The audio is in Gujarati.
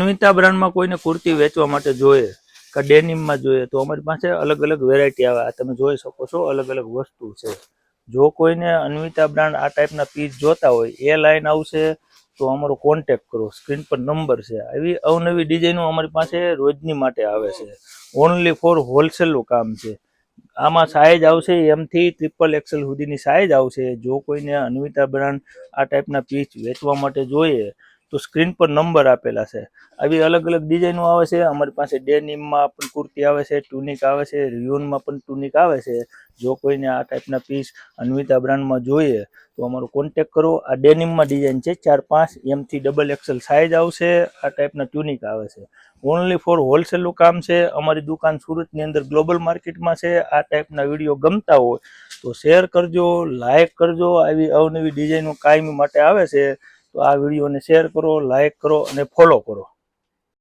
અન્વિતા બ્રાન્ડમાં કોઈને કુર્તી વેચવા માટે જોઈએ કે ડેનિમમાં જોઈએ તો અમારી પાસે અલગ અલગ વેરાયટી આવે. આ તમે જોઈ શકો છો, અલગ અલગ વસ્તુ છે. જો કોઈને અન્વિતા બ્રાન્ડ આ ટાઈપના પીસ જોતા હોય, એ લાઈન આવશે તો અમારો કોન્ટેક કરો. સ્ક્રીન પર નંબર છે. આવી અવનવી ડિઝાઇનો અમારી પાસે રોજની માટે આવે છે. ઓનલી ફોર હોલસેલનું કામ છે. આમાં સાઇઝ આવશે એમથી XXL સુધીની સાઇઝ આવશે. જો કોઈને અન્વિતા બ્રાન્ડ આ ટાઈપના પીસ વેચવા માટે જોઈએ તો સ્ક્રીન પર નંબર આપેલા છે. આવી અલગ અલગ ડિઝાઇનો આવે છે અમારી પાસે. ડેનિમમાં પણ કુર્તી આવે છે, ટુનિક આવે છે, રિયોનમાં પણ ટુનિક આવે છે. જો કોઈને આ ટાઈપના પીસ અન્વિતા બ્રાન્ડમાં જોઈએ તો અમારો કોન્ટેક કરો. આ ડેનિમમાં ડિઝાઇન છે 4-5 એમથી XXL સાઇઝ આવશે. આ ટાઈપના ટ્યુનિક આવે છે. ઓનલી ફોર હોલસેલનું કામ છે. અમારી દુકાન સુરતની અંદર ગ્લોબલ માર્કેટમાં છે. આ ટાઈપના વિડીયો ગમતા હોય તો શેર કરજો, લાઇક કરજો. આવી અવનવી ડિઝાઇનો કાયમી માટે આવે છે તો આ વિડીયોને શેર કરો, લાઇક કરો અને ફોલો કરો.